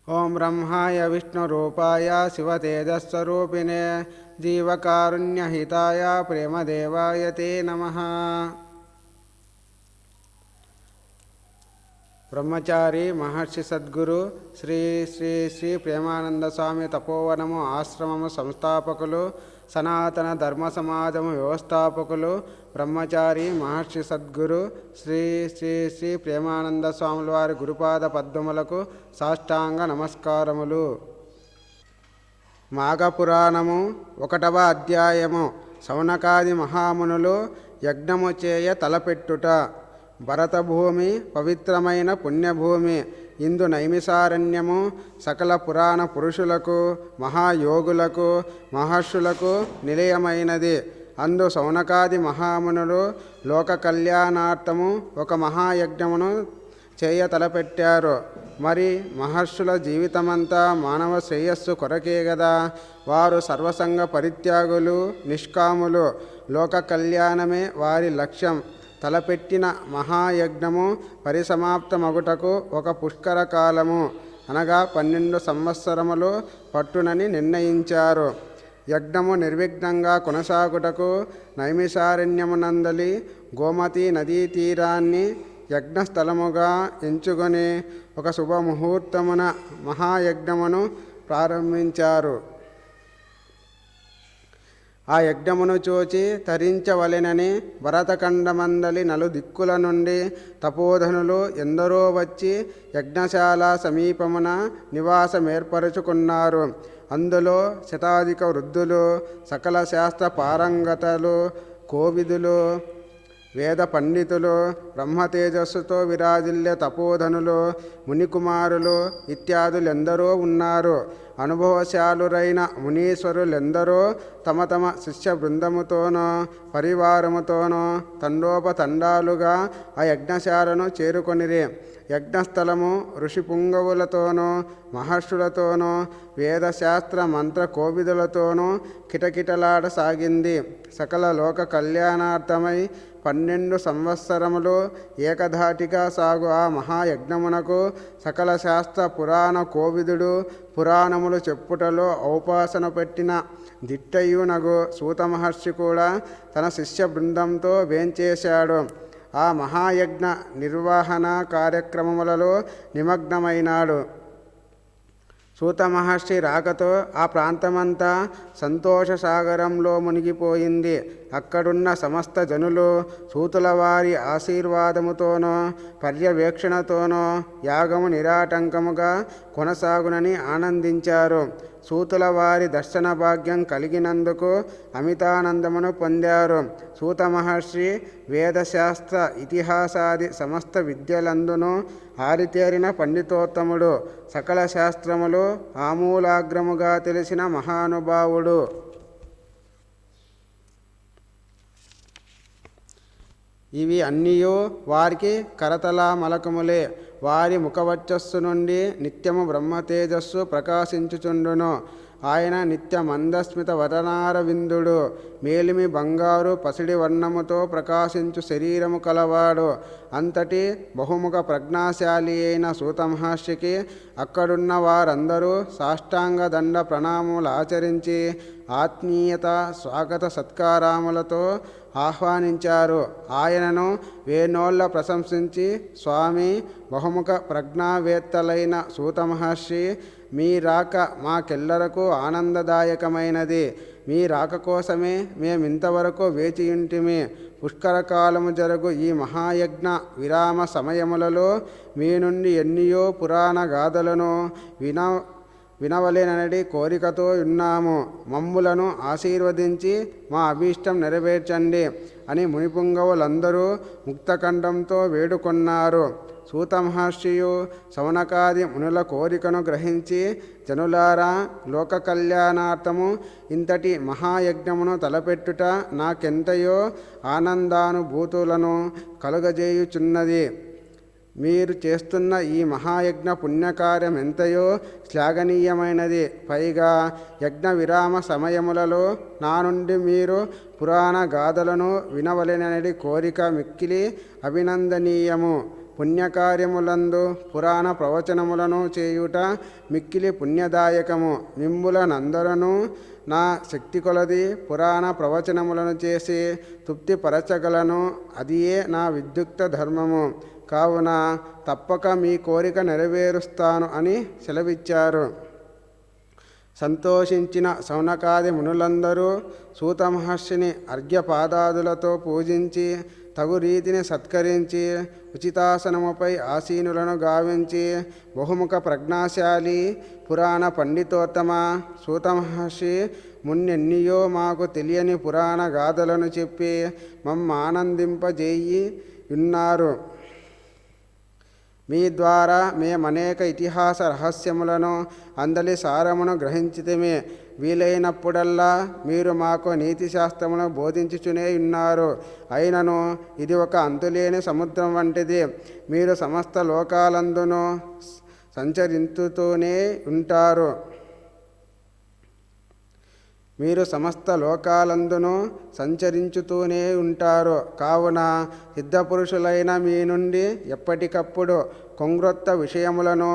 ఓం బ్రహ్మాయ విష్ణురూపాయ శివతేజస్వరూపిణే జీవకారుణ్యహితాయ ప్రేమదేవాయ తే నమః. బ్రహ్మచారి మహర్షి సద్గురు శ్రీ శ్రీ శ్రీ ప్రేమానంద స్వామి తపోవనము ఆశ్రమము సంస్థాపకులు, సనాతన ధర్మ సమాజము వ్యవస్థాపకులు, బ్రహ్మచారి మహర్షి సద్గురు శ్రీ శ్రీ శ్రీ ప్రేమానంద స్వాముల వారి గురుపాద పద్మములకు సాష్టాంగ నమస్కారములు. మాఘపురాణము 1వ అధ్యాయము. శౌనకాది మహామునులు యజ్ఞము చేయ తలపెట్టుట. భరతభూమి పవిత్రమైన పుణ్యభూమి. ఇందు నైమిసారణ్యము సకల పురాణ పురుషులకు, మహాయోగులకు, మహర్షులకు నిలయమైనది. అందు శౌనకాది మహామునులు లోక కళ్యాణార్థము ఒక మహాయజ్ఞమును చేయ తలపెట్టారు. మరి మహర్షుల జీవితమంతా మానవ శ్రేయస్సు కొరకే గదా. వారు సర్వసంగ పరిత్యాగులు, నిష్కాములు. లోక కళ్యాణమే వారి లక్ష్యం. తలపెట్టిన మహాయజ్ఞము పరిసమాప్తమగుటకు ఒక పుష్కర కాలము అనగా 12 సంవత్సరములు పట్టునని నిర్ణయించారు. యజ్ఞము నిర్విఘ్నంగా కొనసాగుటకు నైమిసారణ్యమునందలి గోమతీ నదీ తీరాన్ని యజ్ఞస్థలముగా ఎంచుకొని ఒక శుభముహూర్తమున మహాయజ్ఞమును ప్రారంభించారు. ఆ యజ్ఞమును చూచి తరించవలెనని భరతఖండమందలి నలుదిక్కుల నుండి తపోధనులు ఎందరో వచ్చి యజ్ఞశాల సమీపమున నివాసమేర్పరచుకున్నారు. అందులో శతాధిక వృద్ధులు, సకల శాస్త్ర పారంగతలు, కోవిదులు, వేద పండితులు, బ్రహ్మతేజస్సుతో విరాజిల్లే తపోధనులు, మునికుమారులు ఇత్యాదులెందరో ఉన్నారు. అనుభవశాలురైన మునీశ్వరులెందరో తమ తమ శిష్య బృందముతోనో పరివారముతోనో తండోపతండాలుగా ఆ యజ్ఞశాలను చేరుకొనిరి. యజ్ఞస్థలము ఋషిపుంగవులతోనూ మహర్షులతోనూ వేదశాస్త్ర మంత్ర కోవిదులతోనూ కిటకిటలాడసాగింది. సకల లోక కళ్యాణార్థమై 12 సంవత్సరములు ఏకధాటిగా సాగు ఆ మహాయజ్ఞమునకు సకల శాస్త్ర పురాణ కోవిదుడు పురాణములు చెప్పుటలో ఔపాసన పెట్టిన దిట్టయ్యునగు సూత మహర్షి కూడా తన శిష్య బృందంతో వేంచేశాడు. ఆ మహాయజ్ఞ నిర్వహణ కార్యక్రమములలో నిమగ్నమైనాడు. సూత మహర్షి రాకతో ఆ ప్రాంతమంతా సంతోష సాగరంలో మునిగిపోయింది. అక్కడున్న సమస్త జనులు సూతుల వారి ఆశీర్వాదముతోనో పర్యవేక్షణతోనో యాగము నిరాటంకముగా కొనసాగునని ఆనందించారు. సూతుల వారి దర్శన భాగ్యం కలిగినందుకు అమితానందమును పొందారు. సూత మహర్షి వేదశాస్త్ర ఇతిహాసాది సమస్త విద్యలందును ఆరితేరిన పండితోత్తముడు. సకల శాస్త్రములు ఆమూలాగ్రముగా తెలిసిన మహానుభావుడు. ఇవి అన్నీయూ వారికి కరతలా మలకములే. వారి ముఖవచ్చస్సు నుండి నిత్యము బ్రహ్మతేజస్సు ప్రకాశించుచుండును. ఆయన నిత్య మందస్మిత వదనారవిందుడు. మేలిమి బంగారు పసిడి వర్ణముతో ప్రకాశించు శరీరము కలవాడు. అంతటి బహుముఖ ప్రజ్ఞాశాలి అయిన సూత మహర్షికి అక్కడున్న వారందరూ సాష్టాంగ దండ ప్రణామములు ఆచరించి ఆత్మీయత స్వాగత సత్కారములతో ఆహ్వానించారు. ఆయనను వేనోళ్ళ ప్రశంసించి, స్వామి, బహుముఖ ప్రజ్ఞావేత్తలైన సూత మహర్షి, మీ రాక మాకెల్లరకు ఆనందదాయకమైనది. మీ రాక కోసమే మేమింతవరకు వేచియుంటిమి. పుష్కరకాలము జరుగు ఈ మహాయజ్ఞ విరామ సమయములలో మీ నుండి ఎన్నియో పురాణ గాథలను వినవలెనడి కోరికతో ఉన్నాము. మమ్ములను ఆశీర్వదించి మా అభీష్టం నెరవేర్చండి అని మునిపుంగవులందరూ ముక్తకంఠంతో వేడుకొన్నారు. సూత మహర్షియు శౌనకాది మునుల కోరికను గ్రహించి, జనులారా, లోక కళ్యాణార్థము ఇంతటి మహాయజ్ఞమును తలపెట్టుట నాకెంతయో ఆనందానుభూతులను కలుగజేయుచున్నది. మీరు చేస్తున్న ఈ మహాయజ్ఞ పుణ్యకార్యం ఎంతయో శ్లాఘనీయమైనది. పైగా యజ్ఞ విరామ సమయములలో నా నుండి మీరు పురాణ గాథలను వినవలెనని కోరిక మిక్కిలి అభినందనీయము. పుణ్యకార్యములందు పురాణ ప్రవచనములను చేయుట మిక్కిలి పుణ్యదాయకము. మిమ్ములనందరను నా శక్తి కొలది పురాణ ప్రవచనములను చేసి తృప్తిపరచగలను. అదియే నా విద్యుక్త ధర్మము. కావున తప్పక మీ కోరిక నెరవేరుస్తాను అని సెలవిచ్చారు. సంతోషించిన శౌనకాది మునులందరూ సూత మహర్షిని అర్ఘ్యపాదాదులతో పూజించి తగు రీతిని సత్కరించి ఉచితాసనముపై ఆసీనులను గావించి బహుముఖ ప్రజ్ఞాశాలి పురాణ పండితోత్తమ సూత మహర్షి మున్నెన్నియో మాకు తెలియని పురాణ గాథలను చెప్పి మమ్మానందింపజేయి ఉన్నారు. మీ ద్వారా మేమనేక ఇతిహాస రహస్యములను అందలి సారమును గ్రహించితిమి. వీలైనప్పుడల్లా మీరు మాకు నీతి శాస్త్రమును బోధించుచునే ఉన్నారు. అయినను ఇది ఒక అంతులేని సముద్రం వంటిది. మీరు సమస్త లోకాలందును సంచరించుతూనే ఉంటారు. కావున సిద్ధపురుషులైన మీ నుండి ఎప్పటికప్పుడు కొంగ్రొత్త విషయములను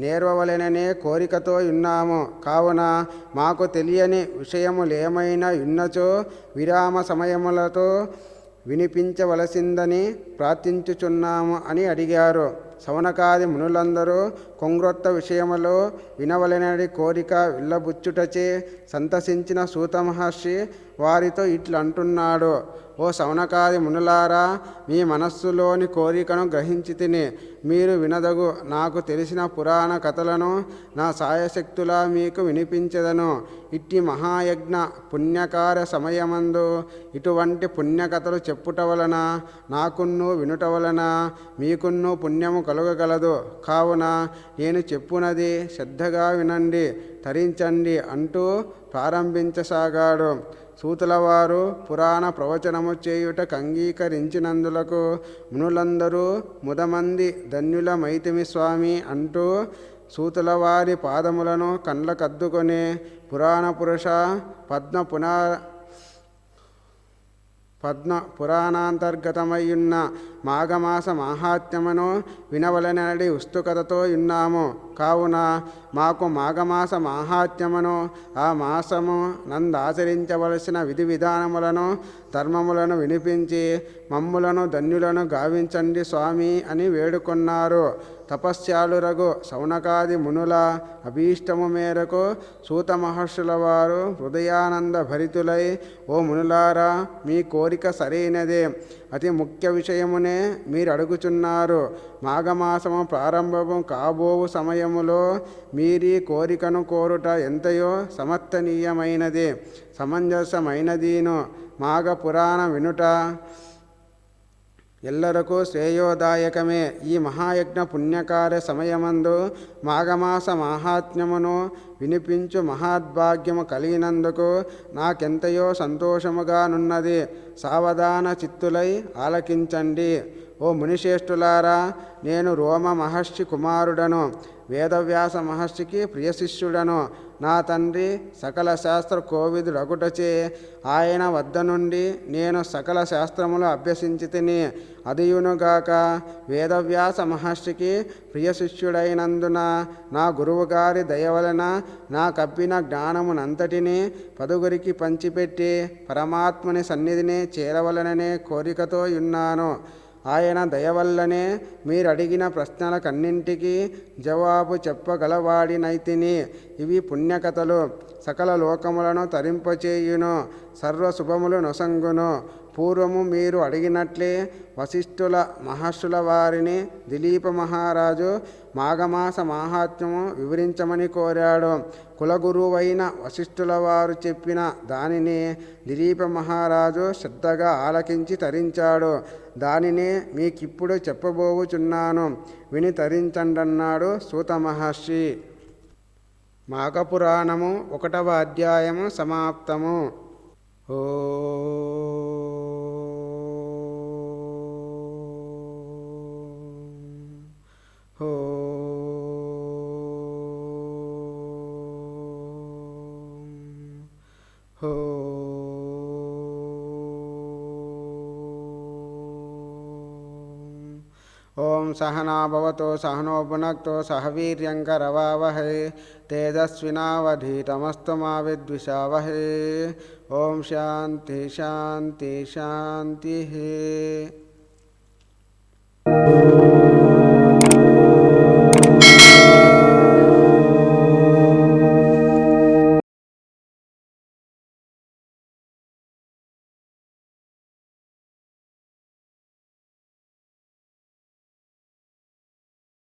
నేర్వవలెననే కోరికతో ఉన్నాము. కావున మాకు తెలియని విషయములేమైనా ఉన్నచో విరామ సమయములతో వినిపించవలసిందని ప్రార్థించుచున్నాము అని అడిగారు. శౌనకాది మునులందరూ కొంగ్రొత్త విషయములో వినవలెనని కోరిక విల్లబుచ్చుటచే సంతసించిన సూత మహర్షి వారితో ఇట్లంటున్నాడు. ఓ శౌనకాది మునులారా, మీ మనస్సులోని కోరికను గ్రహించి తిని మీరు వినదగు నాకు తెలిసిన పురాణ కథలను నా సాయశక్తులా మీకు వినిపించదను. ఇట్టి మహాయజ్ఞ పుణ్యకార్య సమయమందు ఇటువంటి పుణ్యకథలు చెప్పుట వలన నాకున్ను వినుట వలన మీకున్ను పుణ్యము కలుగగలదు. కావున నేను చెప్పునది శ్రద్ధగా వినండి, తరించండి అంటూ ప్రారంభించసాగాడు. సూతులవారు పురాణ ప్రవచనము చేయుటకు అంగీకరించినందులకు మునులందరూ ముదమంది ధన్యులమైతిమి స్వామి అంటూ సూతులవారి పాదములను కండ్లకద్దుకొని పురాణ పురుష పద్మ పురాణాంతర్గతమయ్యున్న మాఘమాస మాహాత్మ్యమును వినవలనడి ఉత్సుకతతో ఉన్నాము. కావున మాకు మాఘమాస మాహాత్మ్యమును ఆ మాసము నందాచరించవలసిన విధి విధానములను ధర్మములను వినిపించి మమ్ములను ధన్యులను గావించండి స్వామి అని వేడుకొన్నారు. తపస్యాలురగు శౌనకాది మునుల అభీష్టము మేరకు సూత మహర్షుల వారు హృదయానంద భరితులై, ఓ మునులారా, మీ కోరిక సరైనదే. అతి ముఖ్య విషయమునే మీరు అడుగుచున్నారు. మాఘమాసము ప్రారంభము కాబోవు సమయములో మీరీ కోరికను కోరుట ఎంతయో సమర్థనీయమైనది, సమంజసమైనదీను. మాఘ పురాణ వినుట ఎల్లరకు శ్రేయోదాయకమే. ఈ మహాయజ్ఞ పుణ్యకార్య సమయమందు మాఘమాస మాహాత్మ్యమును వినిపించు మహాద్భాగ్యము కలిగినందుకు నాకెంతయో సంతోషముగానున్నది. సావధాన చిత్తులై ఆలకించండి. ఓ మునిశ్రేష్ఠులారా, నేను రోమ మహర్షి కుమారుడను, వేదవ్యాస మహర్షికి ప్రియ శిష్యుడను. నా తండ్రి సకల శాస్త్ర కోవిదుడగుటచే ఆయన వద్ద నుండి నేను సకల శాస్త్రములు అభ్యసించి తిని, అదియునుగాక వేదవ్యాస మహర్షికి ప్రియ శిష్యుడైనందున నా గురువుగారి దయవలన నా కప్పిన జ్ఞానమునంతటినీ పదుగురికి పంచిపెట్టి పరమాత్మని సన్నిధిని చేరవలననే కోరికతో ఉన్నాను. ఆయన దయవల్లనే మీరడిగిన ప్రశ్నలకన్నింటికీ జవాబు చెప్పగలవాడినైతిని. ఇవి పుణ్యకథలు సకల లోకములను తరింపచేయును, సర్వశుభములు నొసంగును. పూర్వము మీరు అడిగినట్లే వశిష్ఠుల మహర్షుల వారిని దిలీప మహారాజు మాఘమాస మాహాత్మ్యము వివరించమని కోరాడు. కులగురువైన వశిష్ఠుల వారు చెప్పిన దానిని దిలీప మహారాజు శ్రద్ధగా ఆలకించి తరించాడు. దానినే మీకిప్పుడు చెప్పబోవుచున్నాను, విని తరించండన్నాడు సూత మహర్షి. మాఘపురాణము 1వ అధ్యాయము సమాప్తము. ఓ ఓం సహనా భవతు సహనో భునక్తు సహ వీర్యం కరవావహై తేజస్వినావధీతమస్తు మా విద్విషావహై. ఓం శాంతి శాంతి శాంతి.